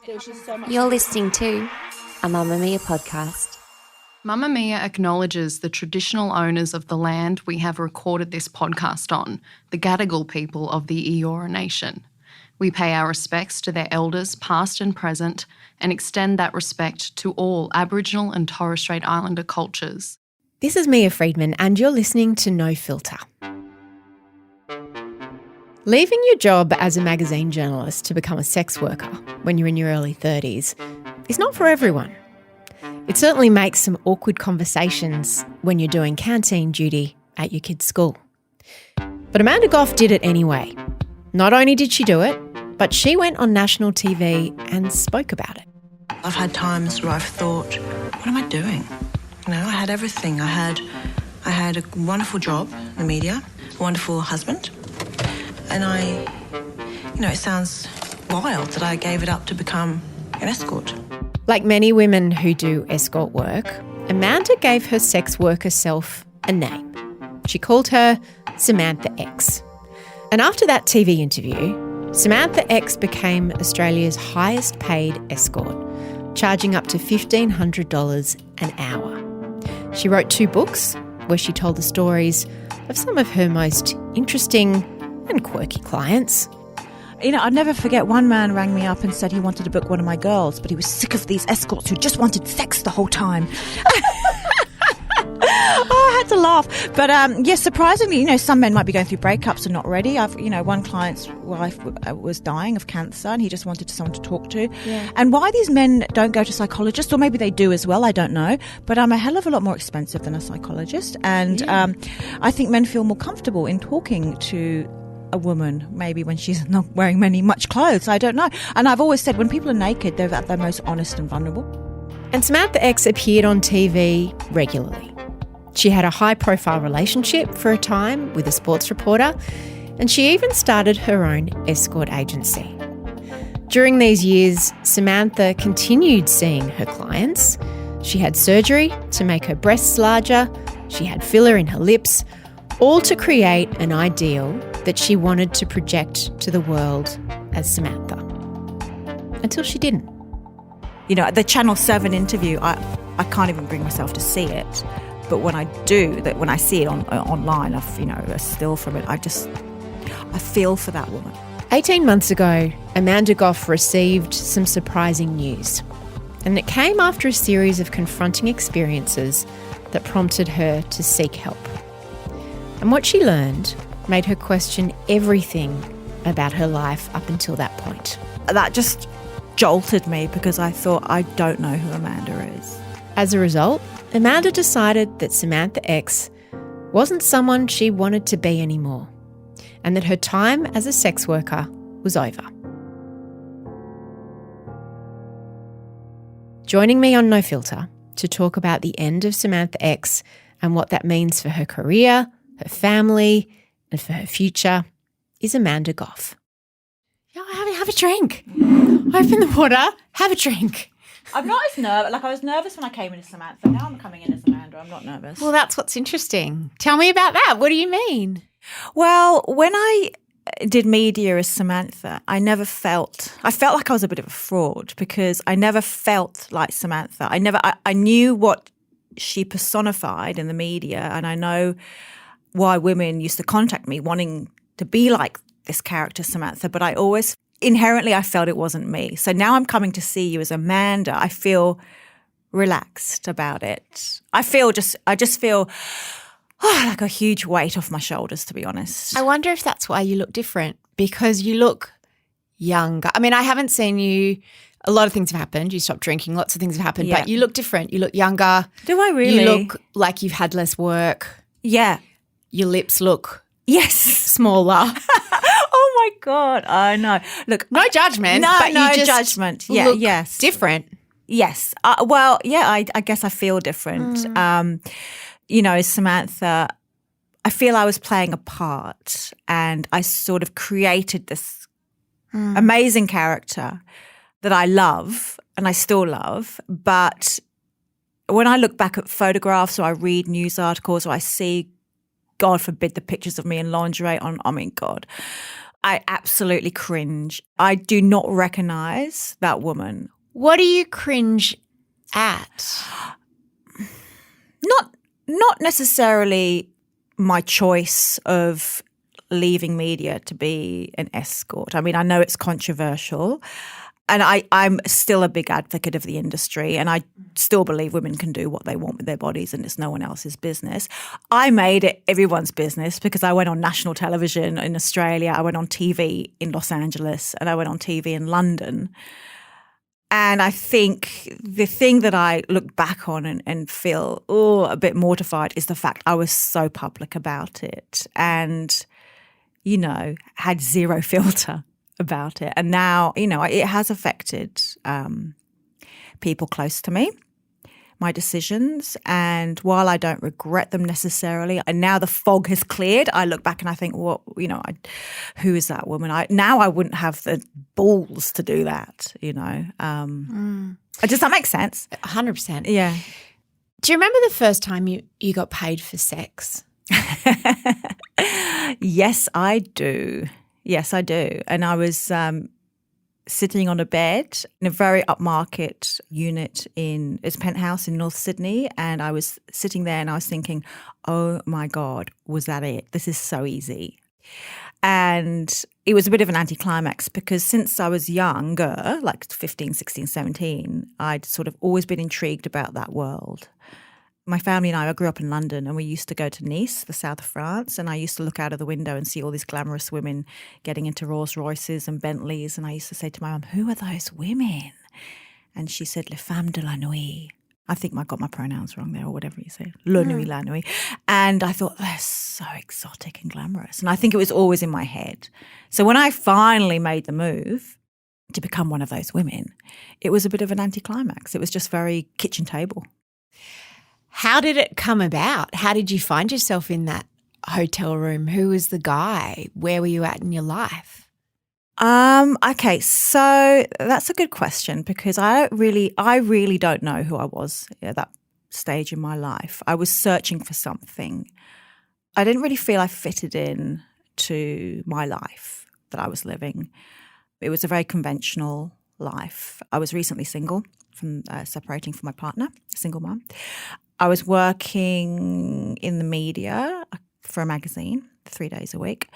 There's just so much. You're listening to a Mamamia podcast. Mamamia acknowledges the traditional owners of the land we have recorded this podcast on, the Gadigal people of the Eora Nation. We pay our respects to their elders, past and present, and extend that respect to all Aboriginal and Torres Strait Islander cultures. This is Mia Friedman and you're listening to No Filter. Leaving your job as a magazine journalist to become a sex worker when you're in your early 30s is not for everyone. It certainly makes some awkward conversations when you're doing canteen duty at your kid's school. But Amanda Goff did it anyway. Not only did she do it, but she went on national TV and spoke about it. I've had times where I've thought, what am I doing? You know, I had everything. I had a wonderful job in the media, a wonderful husband, and it sounds wild that I gave it up to become an escort. Like many women who do escort work, Amanda gave her sex worker self a name. She called her Samantha X. And after that TV interview, Samantha X became Australia's highest paid escort, charging up to $1,500 an hour. She wrote 2 books where she told the stories of some of her most interesting and quirky clients. You know, I'd never forget one man rang me up and said he wanted to book one of my girls, but he was sick of these escorts who just wanted sex the whole time. I had to laugh. But yes, surprisingly, some men might be going through breakups and not ready. One client's wife was dying of cancer and he just wanted someone to talk to. Yeah. And why these men don't go to psychologists, or maybe they do as well, I don't know. But I'm a hell of a lot more expensive than a psychologist. And I think men feel more comfortable in talking to a woman, maybe when she's not wearing much clothes. I don't know. And I've always said when people are naked, they're at their most honest and vulnerable. And Samantha X appeared on TV regularly. She had a high-profile relationship for a time with a sports reporter, and she even started her own escort agency. During these years, Samantha continued seeing her clients. She had surgery to make her breasts larger. She had filler in her lips, all to create an ideal that she wanted to project to the world as Samantha. Until she didn't. The Channel 7 interview, I can't even bring myself to see it. But when I do, when I see it online, a still from it, I feel for that woman. 18 months ago, Amanda Goff received some surprising news. And it came after a series of confronting experiences that prompted her to seek help. And what she learned made her question everything about her life up until that point. That just jolted me because I thought, I don't know who Amanda is. As a result, Amanda decided that Samantha X wasn't someone she wanted to be anymore, and that her time as a sex worker was over. Joining me on No Filter to talk about the end of Samantha X and what that means for her career, her family, and for her future is Amanda Goff. Have a drink. Open the water, have a drink. I'm not as nervous. I was nervous when I came in as Samantha. Now I'm coming in as Amanda. I'm not nervous. Well, that's what's interesting. Tell me about that. What do you mean? Well, when I did media as Samantha, I felt like I was a bit of a fraud because I never felt like Samantha. I knew what she personified in the media, and I know why women used to contact me wanting to be like this character Samantha, but I always inherently I felt it wasn't me. So now I'm coming to see you as Amanda. I feel relaxed about it. I just feel like a huge weight off my shoulders, to be honest. I wonder if that's why you look different, because you look younger. I mean, I haven't seen you. A lot of things have happened. You stopped drinking. Lots of things have happened. Yeah. But you look different. You look younger. Do I really? You look like you've had less work. Yeah. Your lips look smaller. Oh my God. I know. Look, no judgment. No, but no you just judgment. Yeah, look yes. different. Yes. I guess I feel different. Samantha, I feel I was playing a part and I sort of created this amazing character that I love and I still love. But when I look back at photographs or I read news articles or I see, God forbid, the pictures of me in lingerie God, I absolutely cringe. I do not recognise that woman. What do you cringe at? Not necessarily my choice of leaving media to be an escort. I mean, I know it's controversial, and I'm still a big advocate of the industry, and I still believe women can do what they want with their bodies and it's no one else's business. I made it everyone's business because I went on national television in Australia, I went on TV in Los Angeles, and I went on TV in London. And I think the thing that I look back on and feel a bit mortified is the fact I was so public about it and, had zero filter about it. And now, it has affected people close to me, my decisions. And while I don't regret them necessarily, and now the fog has cleared, I look back and I think, who is that woman? I wouldn't have the balls to do that, Does that make sense? 100%. Yeah. Do you remember the first time you got paid for sex? Yes, I do. And I was sitting on a bed in a very upmarket unit it's a penthouse in North Sydney, and I was sitting there and I was thinking, oh my God, was that it? This is so easy. And it was a bit of an anticlimax because since I was younger, like 15, 16, 17, I'd sort of always been intrigued about that world. My family and I grew up in London, and we used to go to Nice, the south of France, and I used to look out of the window and see all these glamorous women getting into Rolls Royces and Bentleys, and I used to say to my mum, who are those women? And she said, les femmes de la nuit. I think I got my pronouns wrong there or whatever you say, la nuit, la nuit. And I thought, they're so exotic and glamorous. And I think it was always in my head. So when I finally made the move to become one of those women, it was a bit of an anticlimax. It was just very kitchen table. How did it come about? How did you find yourself in that hotel room? Who was the guy? Where were you at in your life? Okay, so that's a good question because I really don't know who I was at that stage in my life. I was searching for something. I didn't really feel I fitted in to my life that I was living. It was a very conventional life. I was recently single from separating from my partner, a single mom. I was working in the media for a magazine 3 days a week,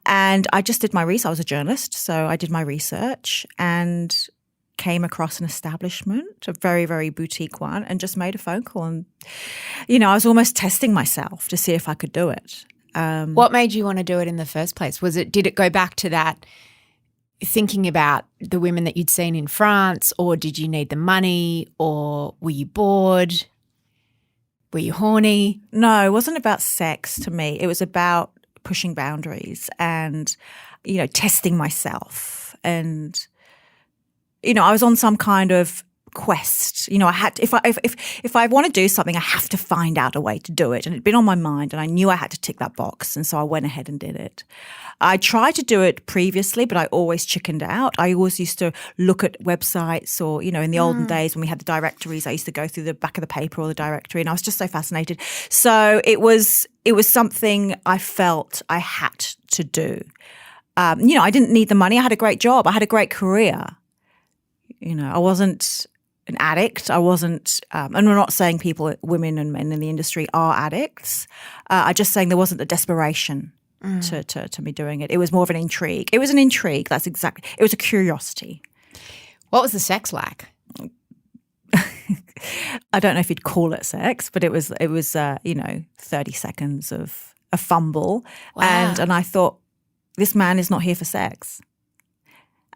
and I just did my research. I was a journalist, so I did my research and came across an establishment, a very, very boutique one, and just made a phone call. And, I was almost testing myself to see if I could do it. What made you want to do it in the first place? Did it go back to that thinking about the women that you'd seen in France, or did you need the money, or were you bored? Were you horny? No, it wasn't about sex to me. It was about pushing boundaries and, testing myself. And, I was on some kind of quest. I had to, if I want to do something, I have to find out a way to do it. And it'd been on my mind and I knew I had to tick that box. And so I went ahead and did it. I tried to do it previously, but I always chickened out. I always used to look at websites or, in the olden days when we had the directories, I used to go through the back of the paper or the directory, and I was just so fascinated. So it was something I felt I had to do. I didn't need the money. I had a great job. I had a great career. I wasn't an addict. I wasn't, and we're not saying women and men in the industry are addicts. I'm just saying there wasn't the desperation to me doing it. It was more of an intrigue. It was an intrigue. It was a curiosity. What was the sex like? I don't know if you'd call it sex, but it was 30 seconds of a fumble. Wow. And I thought, this man is not here for sex.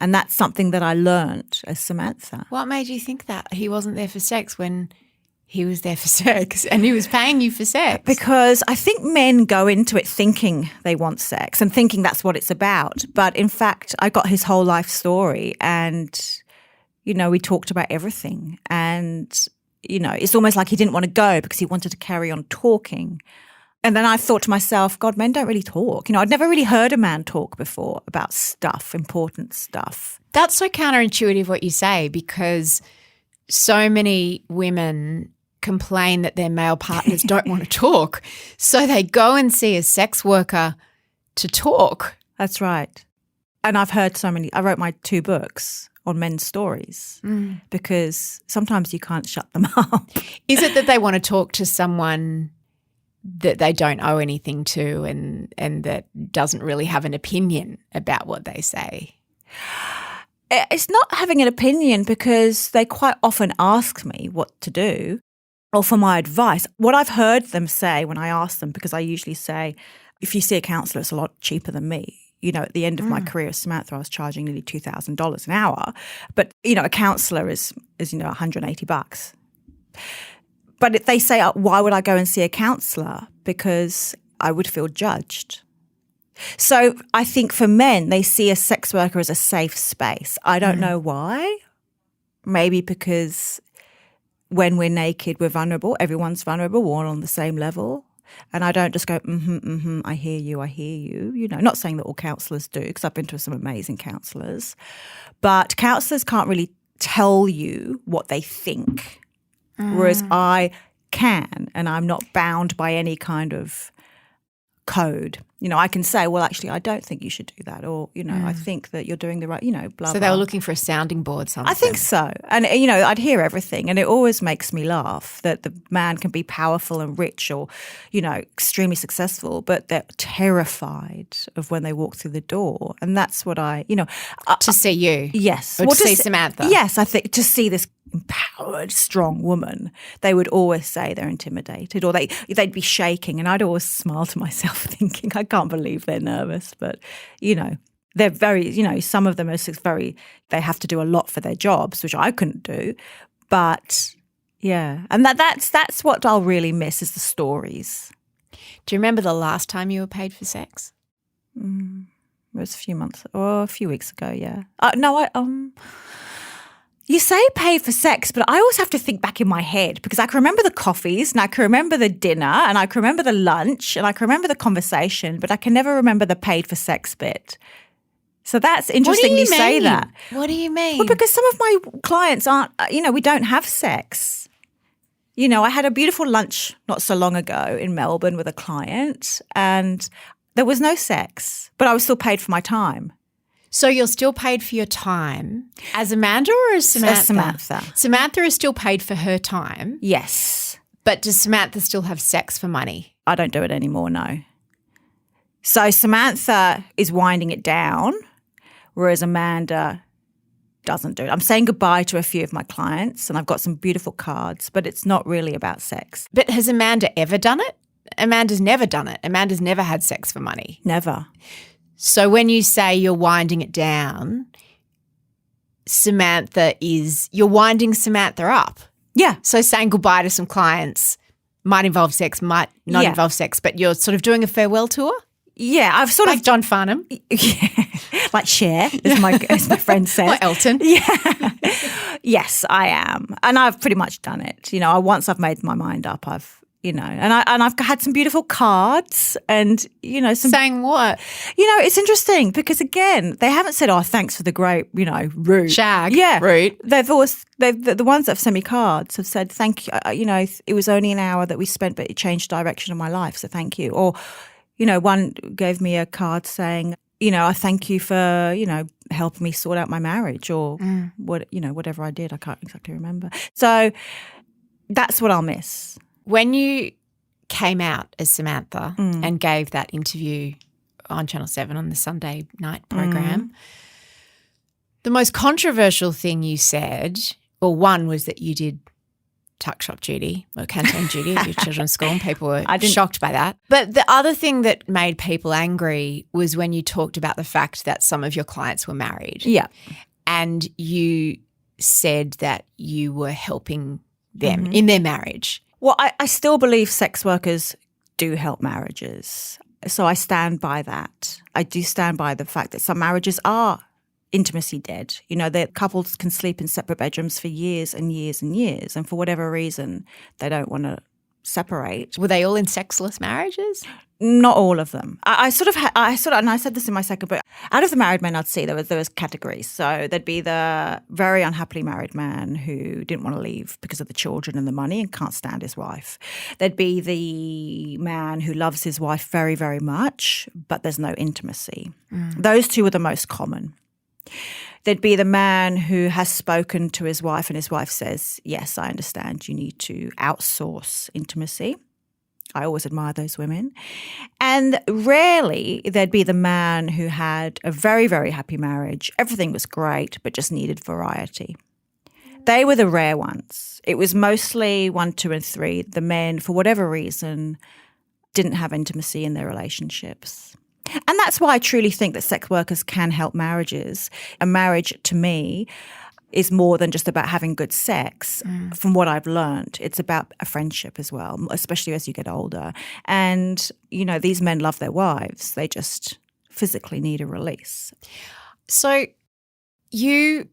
And that's something that I learned as Samantha. What made you think that he wasn't there for sex when he was there for sex and he was paying you for sex? Because I think men go into it thinking they want sex and thinking that's what it's about. But in fact, I got his whole life story and, we talked about everything. And, it's almost like he didn't want to go because he wanted to carry on talking. And then I thought to myself, God, men don't really talk. I'd never really heard a man talk before about stuff, important stuff. That's so counterintuitive what you say, because so many women complain that their male partners don't want to talk. So they go and see a sex worker to talk. That's right. And I've heard so many. I wrote my 2 books on men's stories because sometimes you can't shut them up. Is it that they want to talk to someone that they don't owe anything to and that doesn't really have an opinion about what they say? It's not having an opinion because they quite often ask me what to do or for my advice. What I've heard them say when I ask them, because I usually say, if you see a counsellor, it's a lot cheaper than me. You know, at the end of my career as Samantha, I was charging nearly $2,000 an hour. But, you know, a counsellor is $180. But if they say, why would I go and see a counsellor? Because I would feel judged. So I think for men, they see a sex worker as a safe space. I don't know why. Maybe because when we're naked, we're vulnerable. Everyone's vulnerable. We're all on the same level. And I don't just go, I hear you, I hear you. You know, not saying that all counsellors do, because I've been to some amazing counsellors. But counsellors can't really tell you what they think, whereas I can, and I'm not bound by any kind of code. You know, I can say, well, actually, I don't think you should do that, or, you know, I think that you're doing the right, you know, blah, So blah. they were looking for a sounding board, something. I think so. And, you know, I'd hear everything, and it always makes me laugh that the man can be powerful and rich or, you know, extremely successful, but they're terrified of when they walk through the door. And that's what to see you. Yes. Or to see Samantha. Yes, I think to see this empowered, strong woman, they would always say they're intimidated or they'd be shaking, and I'd always smile to myself thinking, I can't believe they're nervous. But, you know, they're very, you know, some of them are they have to do a lot for their jobs, which I couldn't do. But, yeah, and that's what I'll really miss is the stories. Do you remember the last time you were paid for sex? It was a few weeks ago, yeah. You say pay for sex, but I always have to think back in my head because I can remember the coffees and I can remember the dinner and I can remember the lunch and I can remember the conversation, but I can never remember the paid for sex bit. So that's interesting you say that. What do you mean? Well, because some of my clients aren't, you know, we don't have sex. You know, I had a beautiful lunch not so long ago in Melbourne with a client and there was no sex, but I was still paid for my time. So you're still paid for your time as Amanda or as Samantha? As Samantha. Samantha is still paid for her time. Yes. But does Samantha still have sex for money? I don't do it anymore, no. So Samantha is winding it down, whereas Amanda doesn't do it. I'm saying goodbye to a few of my clients and I've got some beautiful cards, but it's not really about sex. But has Amanda ever done it? Amanda's never done it. Amanda's never had sex for money. Never. So when you say you're winding it down, you're winding Samantha up. Yeah. So saying goodbye to some clients might involve sex, might not involve sex, but you're sort of doing a farewell tour? Yeah, I've sort Like of John Farnham. Yeah, like Cher, as my friend says. Or Elton. Yeah. Yes, I am. And I've pretty much done it. You know, once I've made my mind up, I've had some beautiful cards and, you know, some Saying what? You know, it's interesting because again, they haven't said, "Oh, thanks for the great, you know, route." Shag. Yeah. Route. The ones that have sent me cards have said, "Thank you, you know, it was only an hour that we spent, but it changed the direction of my life, so thank you." Or, you know, one gave me a card saying, you know, "I thank you for, you know, helping me sort out my marriage," or whatever I did. I can't exactly remember. So that's what I'll miss. When you came out as Samantha and gave that interview on Channel 7 on the Sunday night program, the most controversial thing you said, or one, was that you did tuck shop duty or canteen duty at your children's school, and people were shocked by that. But the other thing that made people angry was when you talked about the fact that some of your clients were married. Yeah. And you said that you were helping them in their marriage. Well, I still believe sex workers do help marriages. So I stand by that. I do stand by the fact that some marriages are intimacy dead. You know, that couples can sleep in separate bedrooms for years and years and years, and for whatever reason, they don't want to separate. Were they all in sexless marriages? Not all of them. I sort of, and I said this in my second book. Out of the married men, I'd see there was categories. So there'd be the very unhappily married man who didn't want to leave because of the children and the money and can't stand his wife. There'd be the man who loves his wife very, very much, but there's no intimacy. Those two are the most common. There'd be the man who has spoken to his wife and his wife says, yes, I understand you need to outsource intimacy. I always admire those women. And rarely there'd be the man who had a very, very happy marriage. Everything was great, but just needed variety. They were the rare ones. It was mostly 1, 2, and 3. The men, for whatever reason, didn't have intimacy in their relationships. And that's why I truly think that sex workers can help marriages. A marriage, to me, is more than just about having good sex. From what I've learned, it's about a friendship as well, especially as you get older. And, you know, these men love their wives. They just physically need a release. So you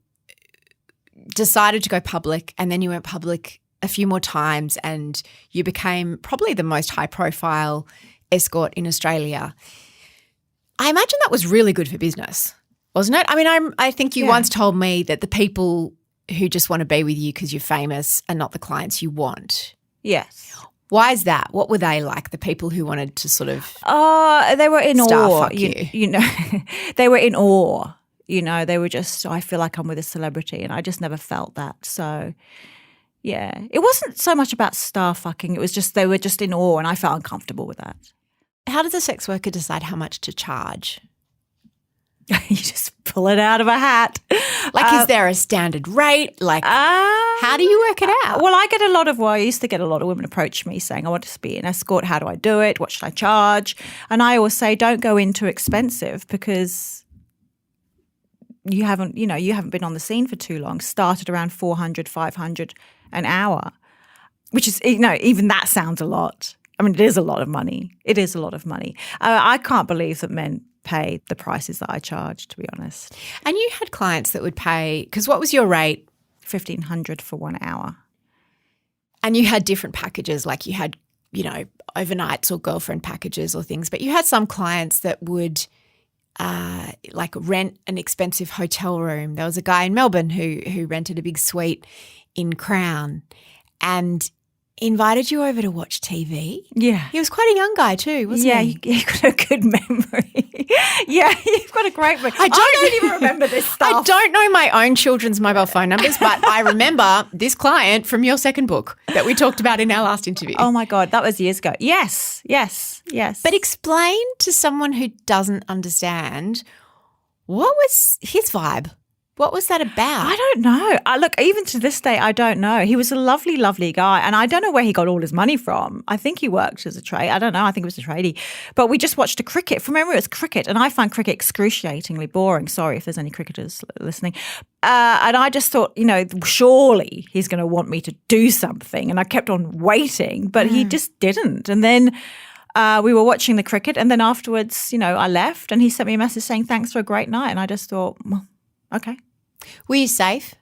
decided to go public, and then you went public a few more times, and you became probably the most high-profile escort in Australia. I imagine that was really good for business, wasn't it? I mean, I think you once told me that the people who just want to be with you because you're famous are not the clients you want. Yes. Why is that? What were they like, the people who wanted to sort of they were in awe. fuck you? You know, they were in awe. You know, they were just, I feel like I'm with a celebrity, and I just never felt that. So, yeah. It wasn't so much about star fucking. It was just they were just in awe, and I felt uncomfortable with that. How does a sex worker decide how much to charge? You just pull it out of a hat. Like, is there a standard rate? Like, how do you work it out? Well, I used to get a lot of women approach me saying, I want to be an escort. How do I do it? What should I charge? And I always say, don't go in too expensive because you haven't been on the scene for too long. Start at around 400, 500 an hour, which is, even that sounds a lot. I mean, it is a lot of money. It is a lot of money. I can't believe that men pay the prices that I charge, to be honest. And you had clients that would pay, because what was your rate? $1,500 for 1 hour. And you had different packages, like you had, overnights or girlfriend packages or things, but you had some clients that would like rent an expensive hotel room. There was a guy in Melbourne who rented a big suite in Crown and invited you over to watch TV. Yeah. He was quite a young guy too, wasn't he? Yeah, you've got a good memory. Yeah, you've got a great memory. I don't even remember this stuff. I don't know my own children's mobile phone numbers, but I remember this client from your second book that we talked about in our last interview. Oh my God, that was years ago. Yes. But explain to someone who doesn't understand, what was his vibe? What was that about? I don't know. Look, even to this day, I don't know. He was a lovely, lovely guy, and I don't know where he got all his money from. I think he worked as a trade. I don't know. I think it was a tradie. But we just watched a cricket. From memory, it was cricket, and I find cricket excruciatingly boring. Sorry if there's any cricketers listening. And I just thought, surely he's going to want me to do something, and I kept on waiting, but he just didn't. And then we were watching the cricket, and then afterwards, I left, and he sent me a message saying, thanks for a great night. And I just thought, well, okay. Were you safe?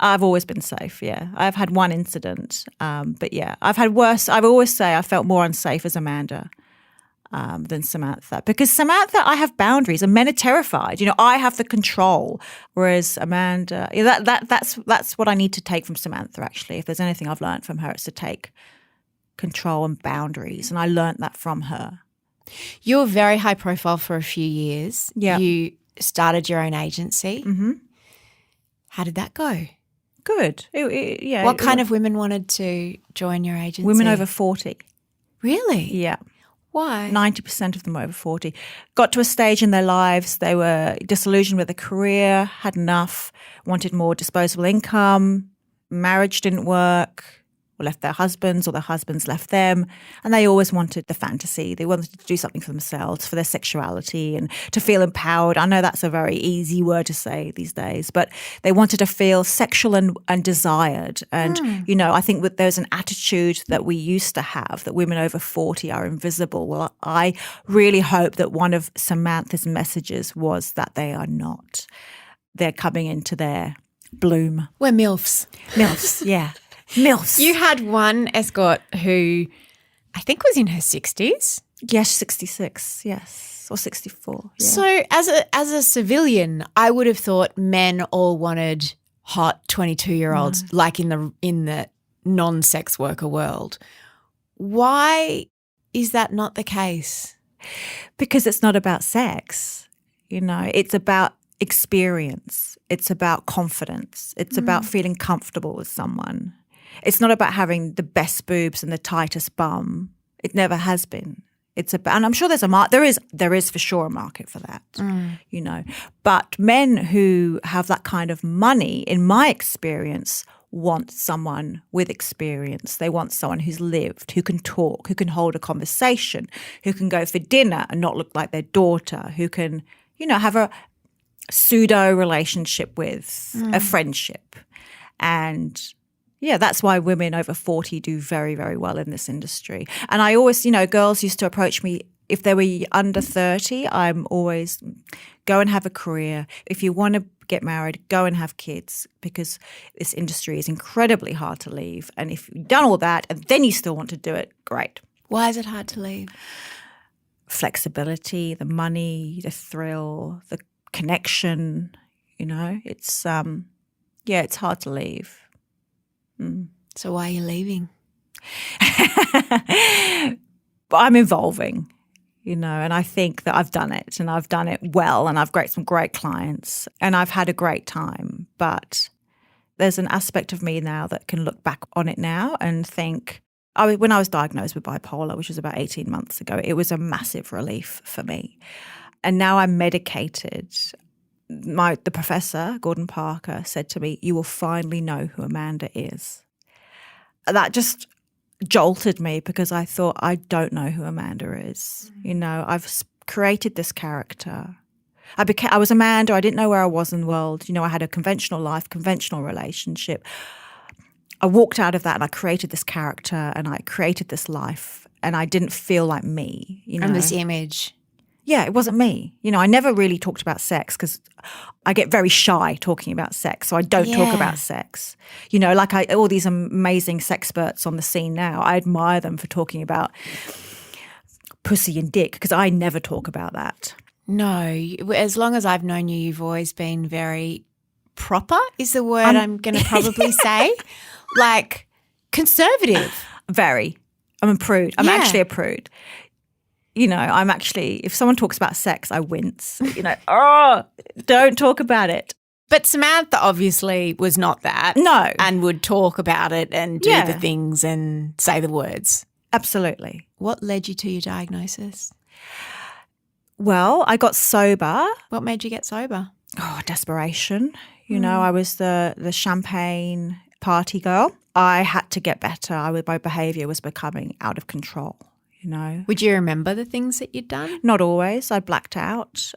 I've always been safe, yeah. I've had one incident, but yeah, I've had worse. I always say I felt more unsafe as Amanda than Samantha, because Samantha, I have boundaries and men are terrified. I have the control, whereas Amanda, that's what I need to take from Samantha, actually. If there's anything I've learned from her, it's to take control and boundaries, and I learned that from her. You were very high profile for a few years. Yeah. You started your own agency. Mm-hmm. How did that go? Good. What kind of women wanted to join your agency? Women over 40. Really? Yeah. Why? 90% of them were over 40. Got to a stage in their lives, they were disillusioned with a career, had enough, wanted more disposable income, marriage didn't work, or left their husbands, or their husbands left them, and they always wanted the fantasy. They wanted to do something for themselves, for their sexuality, and to feel empowered. I know that's a very easy word to say these days, but they wanted to feel sexual and desired. And, I think there's an attitude that we used to have that women over 40 are invisible. Well, I really hope that one of Samantha's messages was that they are not. They're coming into their bloom. We're MILFs. MILFs, yeah. MILFs. You had one escort who I think was in her 60s. Yes, 66, yes, or 64. Yeah. So as a civilian, I would have thought men all wanted hot 22-year-olds like in the non-sex worker world. Why is that not the case? Because it's not about sex, it's about experience. It's about confidence. It's about feeling comfortable with someone. It's not about having the best boobs and the tightest bum. It never has been. It's about, and I'm sure there is for sure a market for that, But men who have that kind of money, in my experience, want someone with experience. They want someone who's lived, who can talk, who can hold a conversation, who can go for dinner and not look like their daughter, who can, have a pseudo relationship with a friendship. And that's why women over 40 do very, very well in this industry. And I always, girls used to approach me if they were under 30, I'm always go and have a career. If you want to get married, go and have kids, because this industry is incredibly hard to leave. And if you've done all that and then you still want to do it, great. Why is it hard to leave? Flexibility, the money, the thrill, the connection, it's it's hard to leave. So why are you leaving? I'm evolving, and I think that I've done it and I've done it well and I've got some great clients and I've had a great time. But there's an aspect of me now that can look back on it now and think, when I was diagnosed with bipolar, which was about 18 months ago, it was a massive relief for me. And now I'm medicated. The professor, Gordon Parker, said to me, "You will finally know who Amanda is." That just jolted me because I thought, I don't know who Amanda is. I've created this character. I was Amanda. I didn't know where I was in the world. I had a conventional life, conventional relationship. I walked out of that and I created this character and I created this life and I didn't feel like me. And this image. Yeah, it wasn't me. I never really talked about sex because I get very shy talking about sex, so I don't talk about sex. All these amazing sexperts on the scene now, I admire them for talking about pussy and dick because I never talk about that. No, as long as I've known you, you've always been very proper is the word I'm going to probably say. Like conservative. Very. I'm a prude. I'm actually a prude. I'm actually, if someone talks about sex, I wince. Don't talk about it. But Samantha obviously was not that. No. And would talk about it and do the things and say the words. Absolutely. What led you to your diagnosis? Well, I got sober. What made you get sober? Oh, desperation. I was the champagne party girl. I had to get better. My behaviour was becoming out of control. Would you remember the things that you'd done? Not always. I blacked out.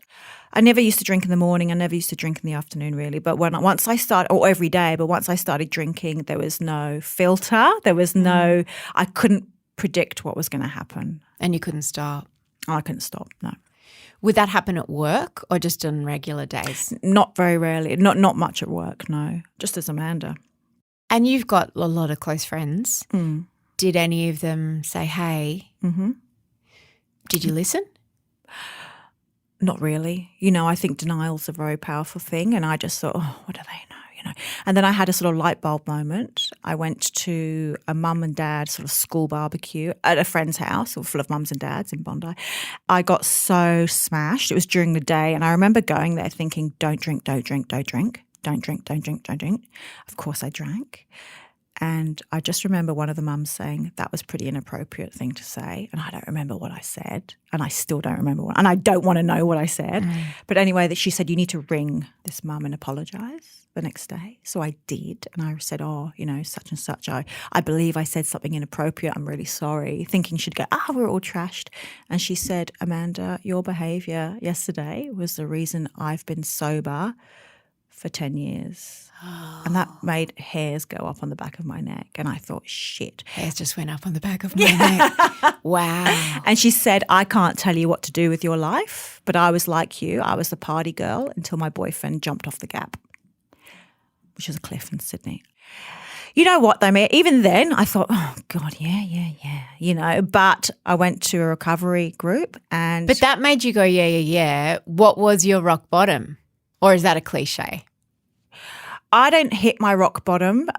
I never used to drink in the morning. I never used to drink in the afternoon really. But once I started, or every day, but once I started drinking, there was no filter. There was I couldn't predict what was going to happen. And you couldn't stop? I couldn't stop, no. Would that happen at work or just on regular days? Not very rarely. Not much at work, no. Just as Amanda. And you've got a lot of close friends. Did any of them say, hey? Mm-hmm. Did you listen? Not really. I think denial's a very powerful thing and I just thought, what do they know? And then I had a sort of light bulb moment. I went to a mum and dad sort of school barbecue at a friend's house full of mums and dads in Bondi. I got so smashed. It was during the day and I remember going there thinking, don't drink, don't drink, don't drink. Don't drink, don't drink, don't drink. Of course I drank. And I just remember one of the mums saying, that was pretty inappropriate thing to say. And I don't remember what I said. And I still don't remember and I don't want to know what I said. But anyway, that she said, you need to ring this mum and apologise the next day. So I did. And I said, such and such. I believe I said something inappropriate. I'm really sorry. Thinking she'd go, we're all trashed. And she said, Amanda, your behaviour yesterday was the reason I've been sober for 10 years. And that made hairs go up on the back of my neck. And I thought, shit. Hairs just went up on the back of my neck. Wow. And she said, I can't tell you what to do with your life, but I was like you. I was the party girl until my boyfriend jumped off the gap, which is a cliff in Sydney. You know what, though, Mia? Even then, I thought, oh, God, yeah. But I went to a recovery group and... But that made you go, yeah. What was your rock bottom? Or is that a cliche? I didn't hit my rock bottom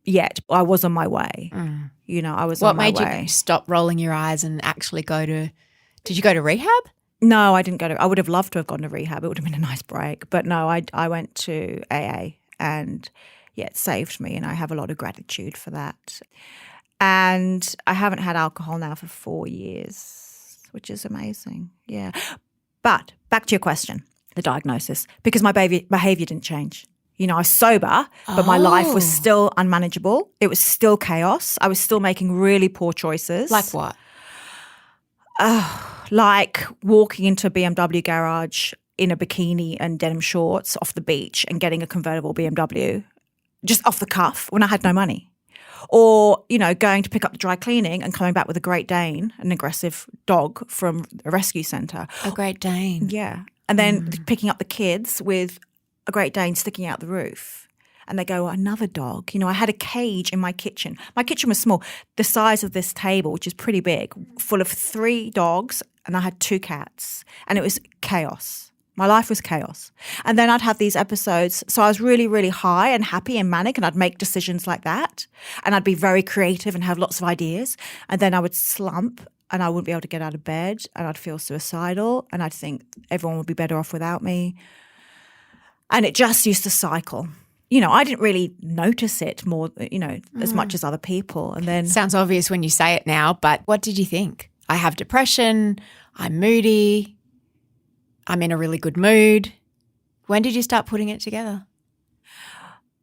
yet. I was on my way. I was on my way. What made you stop rolling your eyes and actually go to – did you go to rehab? No, I didn't go to – I would have loved to have gone to rehab. It would have been a nice break. But no, I went to AA and, it saved me and I have a lot of gratitude for that. And I haven't had alcohol now for 4 years, which is amazing. Yeah. But back to your question, the diagnosis, because my behaviour didn't change. I was sober, but my life was still unmanageable. It was still chaos. I was still making really poor choices. Like what? Like walking into a BMW garage in a bikini and denim shorts off the beach and getting a convertible BMW just off the cuff when I had no money. Or, going to pick up the dry cleaning and coming back with a Great Dane, an aggressive dog from a rescue centre. A Great Dane. Yeah. And then picking up the kids with a Great Dane sticking out the roof. And they go, another dog. I had a cage in my kitchen. My kitchen was small, the size of this table, which is pretty big, full of 3 dogs, and I had 2 cats. And it was chaos. My life was chaos. And then I'd have these episodes. So I was really, really high and happy and manic, and I'd make decisions like that. And I'd be very creative and have lots of ideas. And then I would slump and I wouldn't be able to get out of bed and I'd feel suicidal and I'd think everyone would be better off without me. And it just used to cycle. I didn't really notice it more, as much as other people. And then sounds obvious when you say it now, but what did you think? I have depression, I'm moody, I'm in a really good mood. When did you start putting it together?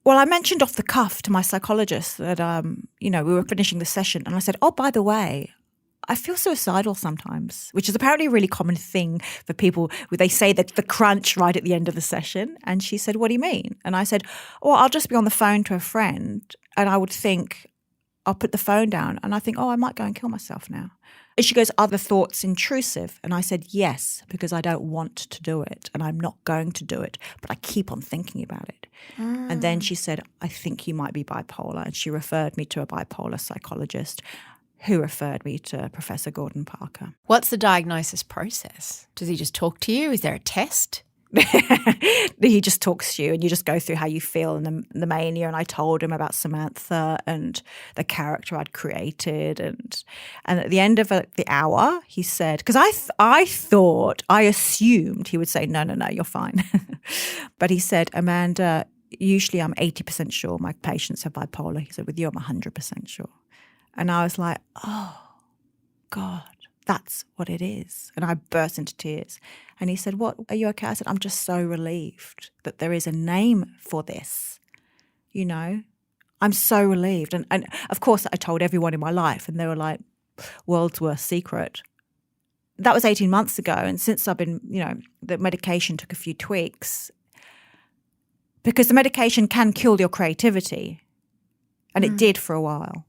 Well, I mentioned off the cuff to my psychologist that, we were finishing the session and I said, oh, by the way, I feel suicidal sometimes, which is apparently a really common thing for people. They say that the crunch right at the end of the session. And she said, what do you mean? And I said, oh, I'll just be on the phone to a friend and I would think, I'll put the phone down and I think, oh, I might go and kill myself now. And she goes, are the thoughts intrusive? And I said, yes, because I don't want to do it and I'm not going to do it, but I keep on thinking about it. And then she said, I think you might be bipolar. And she referred me to a bipolar psychologist who referred me to Professor Gordon Parker. What's the diagnosis process? Does he just talk to you? Is there a test? He just talks to you and you just go through how you feel in the mania. And I told him about Samantha and the character I'd created. And at the end of the hour, he said, because I assumed he would say, no, you're fine. But he said, Amanda, usually I'm 80% sure my patients have bipolar. He said, with you, I'm 100% sure. And I was like, oh, God, that's what it is. And I burst into tears. And he said, what, are you okay? I said, I'm just so relieved that there is a name for this, I'm so relieved. And of course, I told everyone in my life and they were like, world's worst secret. That was 18 months ago. And since I've been, the medication took a few tweaks because the medication can kill your creativity. And it did for a while.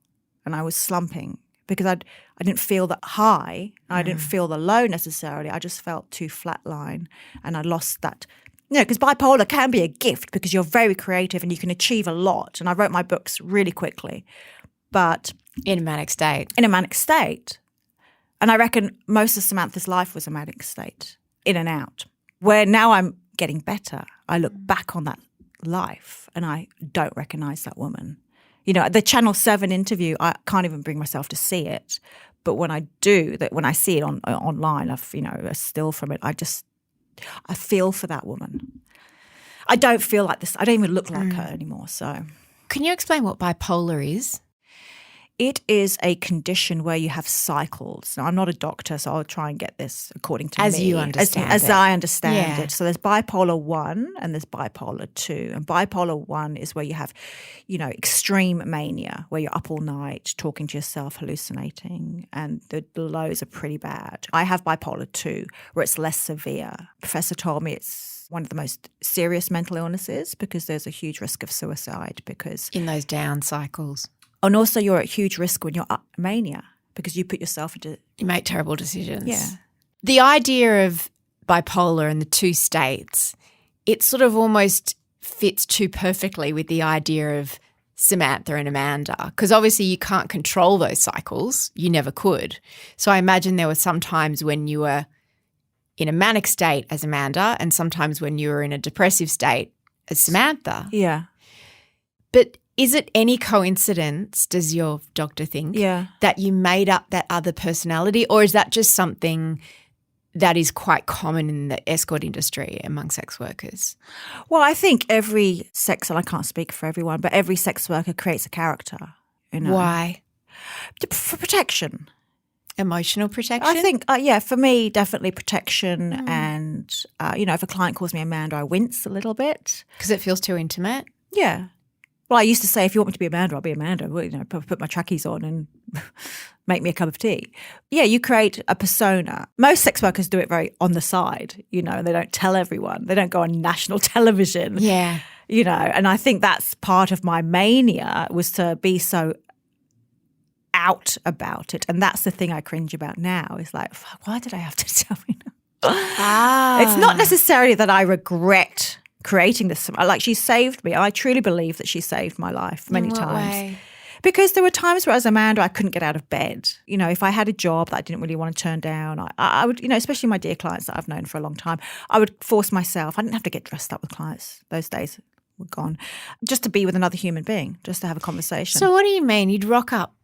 And I was slumping because I didn't feel that high. I didn't feel the low necessarily. I just felt too flatline and I lost that. Because bipolar can be a gift because you're very creative and you can achieve a lot. And I wrote my books really quickly. But in a manic state. In a manic state. And I reckon most of Samantha's life was a manic state, in and out, where now I'm getting better. I look back on that life and I don't recognise that woman. The Channel 7 interview, I can't even bring myself to see it. But when I do, when I see it online, a still from it, I feel for that woman. I don't feel like this. I don't even look like her anymore. So, can you explain what bipolar is? It is a condition where you have cycles. Now, I'm not a doctor, so I'll try and get this according to as me. You understand as it. I understand it. So there's bipolar 1 and there's bipolar 2. And bipolar 1 is where you have, extreme mania, where you're up all night talking to yourself, hallucinating, and the lows are pretty bad. I have bipolar 2, where it's less severe. Professor told me it's one of the most serious mental illnesses because there's a huge risk of suicide because in those down cycles. And also you're at huge risk when you're up mania because you put yourself into... You make terrible decisions. Yeah. The idea of bipolar and the 2 states, it sort of almost fits too perfectly with the idea of Samantha and Amanda? Because obviously you can't control those cycles. You never could. So I imagine there were some times when you were in a manic state as Amanda and sometimes when you were in a depressive state as Samantha. Yeah. But is it any coincidence, does your doctor think, that you made up that other personality, or is that just something that is quite common in the escort industry among sex workers? Well, I think every sex, and I can't speak for everyone, but every sex worker creates a character. You know? Why? For protection. Emotional protection? I think, for me, definitely protection. And, if a client calls me Amanda, I wince a little bit. Because it feels too intimate? Yeah. Well, I used to say, if you want me to be Amanda, I'll be Amanda. Well, put my trackies on and make me a cup of tea. Yeah, you create a persona. Most sex workers do it very on the side, they don't tell everyone. They don't go on national television. Yeah. And I think that's part of my mania, was to be so out about it. And that's the thing I cringe about now, is like, fuck, why did I have to tell you? It's not necessarily that I regret creating this. Like, she saved me. I truly believe that she saved my life many times. Way? Because there were times where, as Amanda, I couldn't get out of bed. If I had a job that I didn't really want to turn down, I would, especially my dear clients that I've known for a long time, I would force myself. I didn't have to get dressed up with clients. Those days were gone. Just to be with another human being, just to have a conversation. So what do you mean? You'd rock up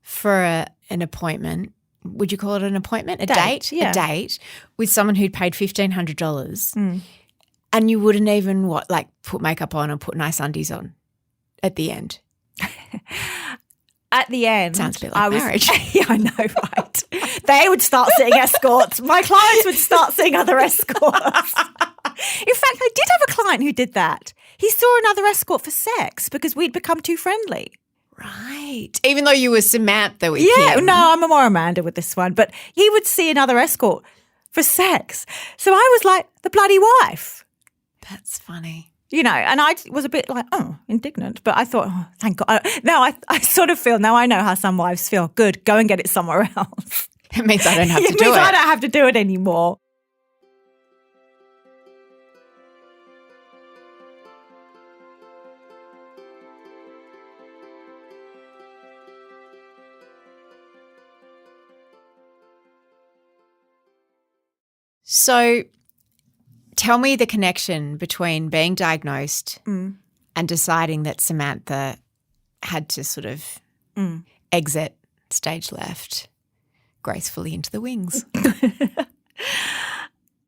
for an appointment. Would you call it an appointment? A date? Yeah. A date with someone who'd paid $1,500 and you wouldn't even, put makeup on or put nice undies on at the end? At the end. Sounds a bit like marriage. Yeah, I know, right? They would start seeing escorts. My clients would start seeing other escorts. In fact, I did have a client who did that. He saw another escort for sex because we'd become too friendly. Right. Even though you were Samantha with him. No, I'm a more Amanda with this one. But he would see another escort for sex. So I was like the bloody wife. That's funny. And I was a bit like, indignant. But I thought, thank God. Now I sort of feel, now I know how some wives feel. Good, go and get it somewhere else. It means I don't have to do it. It means I don't have to do it anymore. So tell me the connection between being diagnosed and deciding that Samantha had to sort of exit stage left gracefully into the wings.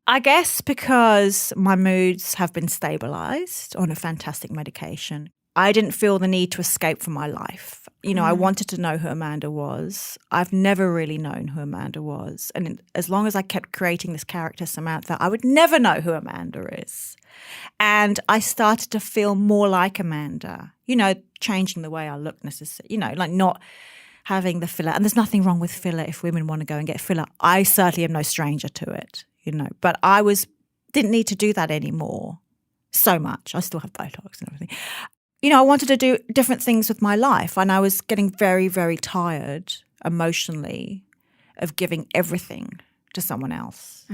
I guess because my moods have been stabilised on a fantastic medication. I didn't feel the need to escape from my life. I wanted to know who Amanda was. I've never really known who Amanda was. And as long as I kept creating this character, Samantha, I would never know who Amanda is. And I started to feel more like Amanda, changing the way I look necessarily, like not having the filler. And there's nothing wrong with filler if women want to go and get filler. I certainly am no stranger to it, but I didn't need to do that anymore so much. I still have Botox and everything. I wanted to do different things with my life, and I was getting very, very tired emotionally of giving everything to someone else.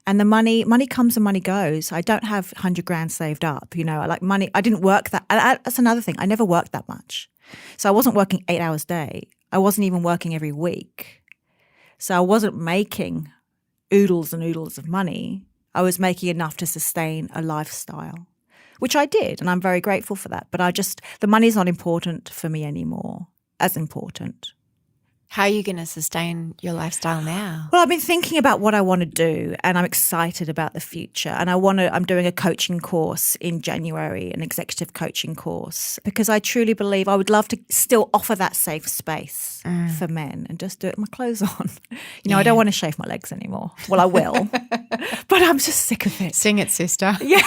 And the money comes and money goes. I don't have 100 grand saved up, I like money. I didn't work that. That's another thing. I never worked that much. So I wasn't working 8 hours a day. I wasn't even working every week. So I wasn't making oodles and oodles of money. I was making enough to sustain a lifestyle, which I did, and I'm very grateful for that. But the money's not important for me anymore, as important. How are you going to sustain your lifestyle now? Well, I've been thinking about what I want to do, and I'm excited about the future. And I'm doing a coaching course in January, an executive coaching course, because I truly believe I would love to still offer that safe space for men and just do it with my clothes on. I don't want to shave my legs anymore. Well, I will, but I'm just sick of it. Sing it, sister. Yeah.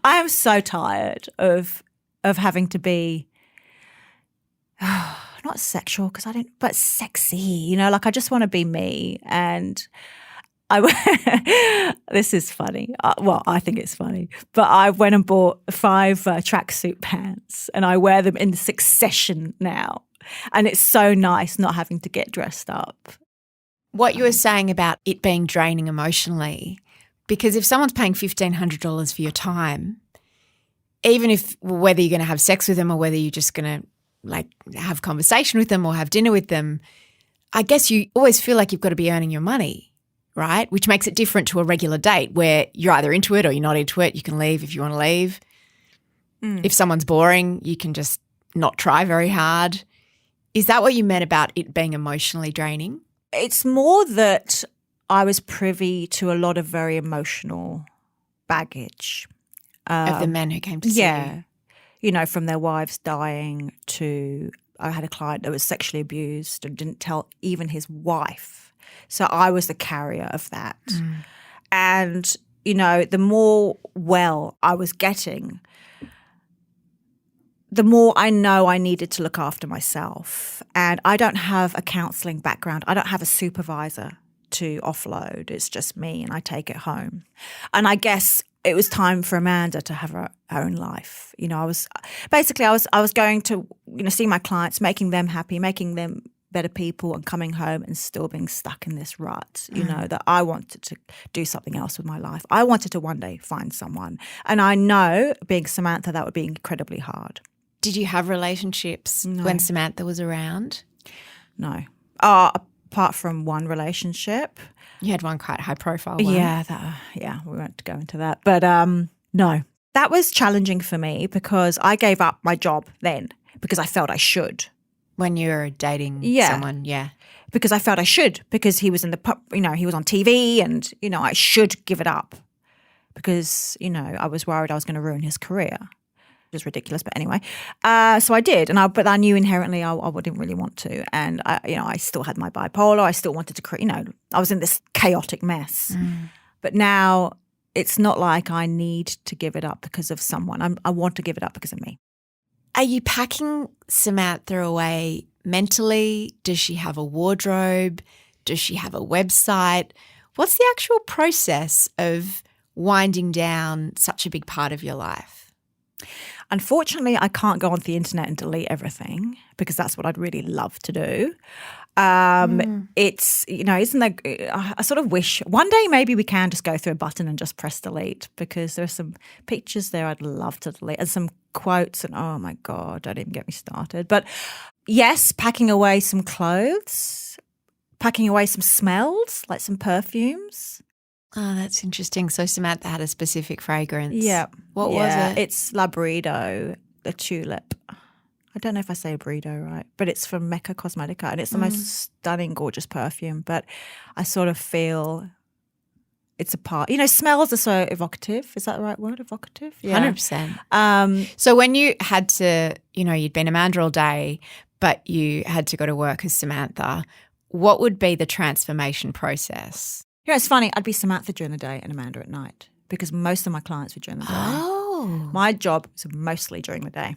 I am so tired of having to be not sexual but sexy, I just want to be me. And this is funny. I think it's funny, but I went and bought 5 tracksuit pants and I wear them in succession now. And it's so nice not having to get dressed up. What you were saying about it being draining emotionally, because if someone's paying $1,500 for your time, even if whether you're going to have sex with them or whether you're just going to like have conversation with them or have dinner with them, I guess you always feel like you've got to be earning your money, right? Which makes it different to a regular date where you're either into it or you're not into it. You can leave if you want to leave. If someone's boring, you can just not try very hard. Is that what you meant about it being emotionally draining? It's more that I was privy to a lot of very emotional baggage. Of the men who came to see you? You know, from their wives dying to I had a client that was sexually abused and didn't tell even his wife. So I was the carrier of that. And, you know, the more well I was getting, the more I know I needed to look after myself. And I don't have a counselling background. I don't have a supervisor to offload. It's just me and I take it home. And I guess it was time for Amanda to have her own life. You know, I was going to, you know, see my clients, making them happy, making them better people and coming home and still being stuck in this rut, you know, that I wanted to do something else with my life. I wanted to one day find someone. And I know, being Samantha, that would be incredibly hard. Did you have relationships when Samantha was around? No. Apart from one relationship. You had one quite high profile one. Yeah, we won't go into that. But no. That was challenging for me because I gave up my job then because I felt I should. When you were dating someone, because I felt I should, because he was in the, you know, he was on TV and, you know, I should give it up because, you know, I was worried I was going to ruin his career. It was ridiculous, but anyway. So I did, but I knew inherently I didn't really want to, and I still had my bipolar. I still wanted to create. You know, I was in this chaotic mess. But now it's not like I need to give it up because of someone. I want to give it up because of me. Are you packing Samantha away mentally? Does she have a wardrobe? Does she have a website? What's the actual process of winding down such a big part of your life? Unfortunately, I can't go onto the internet and delete everything because that's what I'd really love to do. It's, you know, isn't that, I sort of wish one day maybe we can just go through a button and just press delete because there are some pictures there I'd love to delete and some quotes and oh my God, don't even get me started. But yes, packing away some clothes, packing away some smells, like some perfumes. Oh, that's interesting. So Samantha had a specific fragrance. Yeah. What was it? It's Labrido, the tulip. I don't know if I say Labrido right, but it's from Mecca Cosmetica and it's the most stunning, gorgeous perfume. But I sort of feel it's a part. You know, smells are so evocative. Is that the right word, evocative? Yeah. 100%. So when you had to, you know, you'd been Amanda all day, but you had to go to work as Samantha, what would be the transformation process? You know, it's funny. I'd be Samantha during the day and Amanda at night because most of my clients were during the day. Oh. My job was mostly during the day.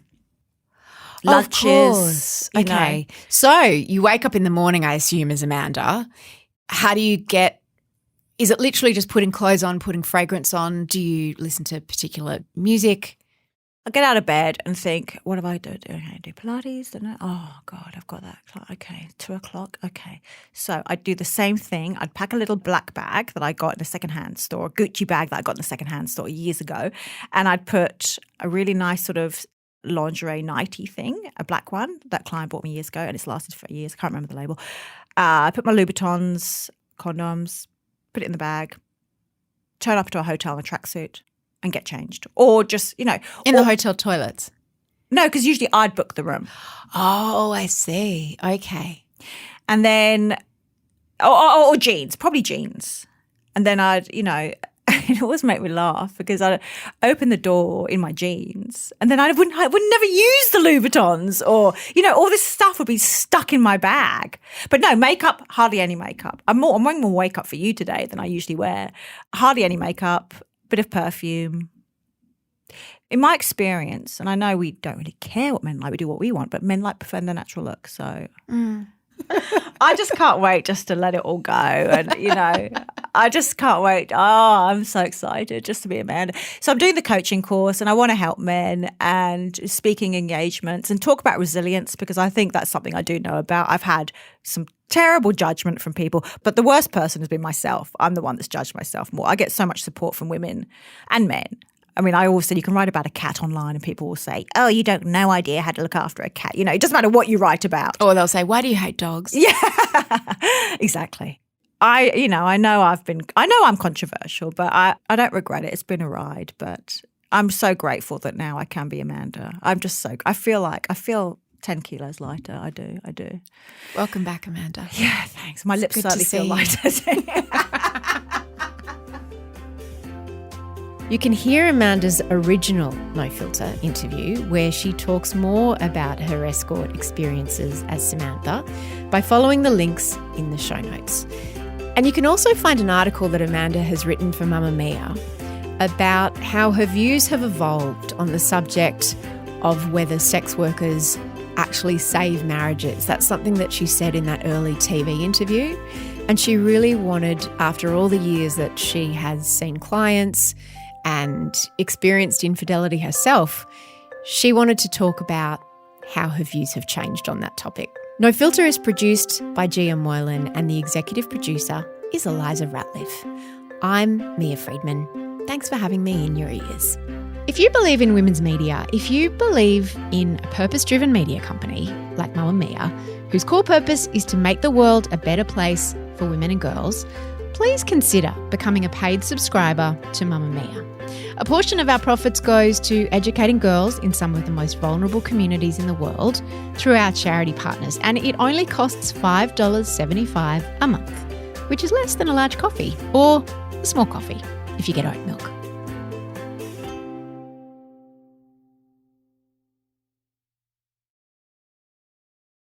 Lunches. Of course. Okay. So you wake up in the morning, I assume, as Amanda. How do you get – is it literally just putting clothes on, putting fragrance on? Do you listen to particular music? I get out of bed and think, what have I done? Okay, do Pilates? Don't know. Oh, God, I've got that. Okay, 2:00. Okay. So I'd do the same thing. I'd pack a little black bag that I got in a secondhand store, a Gucci bag that I got in a secondhand store years ago, and I'd put a really nice sort of lingerie nightie thing, a black one that client bought me years ago, and it's lasted for years. I can't remember the label. I put my Louboutins, condoms, put it in the bag, turn up to a hotel in a tracksuit, and get changed. Or just, you know. In the hotel toilets? No, because usually I'd book the room. Oh, I see. Okay. And then, or jeans, probably jeans. And then I'd, you know, it always make me laugh because I'd open the door in my jeans and then I would never use the Louboutins or, you know, all this stuff would be stuck in my bag. But no, makeup, hardly any makeup. I'm wearing more makeup for you today than I usually wear. Hardly any makeup. Bit of perfume. In my experience, and I know we don't really care what men like, we do what we want, but men like prefer their natural look. So I just can't wait just to let it all go. And, you know, I just can't wait. Oh, I'm so excited just to be Amanda. So I'm doing the coaching course and I want to help men and speaking engagements and talk about resilience because I think that's something I do know about. I've had some terrible judgment from people, but the worst person has been myself. I'm the one that's judged myself more. I get so much support from women and men I mean, I always said you can write about a cat online and people will say, oh, you don't no idea how to look after a cat. You know, it doesn't matter what you write about. Or they'll say, why do you hate dogs? Yeah, exactly. I know I'm controversial, but I don't regret it. It's been a ride, but I'm so grateful that now I can be Amanda. I feel 10 kilos lighter. I do. Welcome back, Amanda. Yeah, thanks. My lips certainly feel lighter. You can hear Amanda's original No Filter interview where she talks more about her escort experiences as Samantha by following the links in the show notes. And you can also find an article that Amanda has written for Mamamia about how her views have evolved on the subject of whether sex workers actually save marriages. That's something that she said in that early TV interview. And she really wanted, after all the years that she has seen clients and experienced infidelity herself, she wanted to talk about how her views have changed on that topic. No Filter is produced by Gia Moylan and the executive producer is Eliza Ratliff. I'm Mia Friedman. Thanks for having me in your ears. If you believe in women's media, if you believe in a purpose-driven media company like Mamamia, whose core purpose is to make the world a better place for women and girls, please consider becoming a paid subscriber to Mamamia. A portion of our profits goes to educating girls in some of the most vulnerable communities in the world through our charity partners, and it only costs $5.75 a month, which is less than a large coffee or a small coffee if you get oat milk.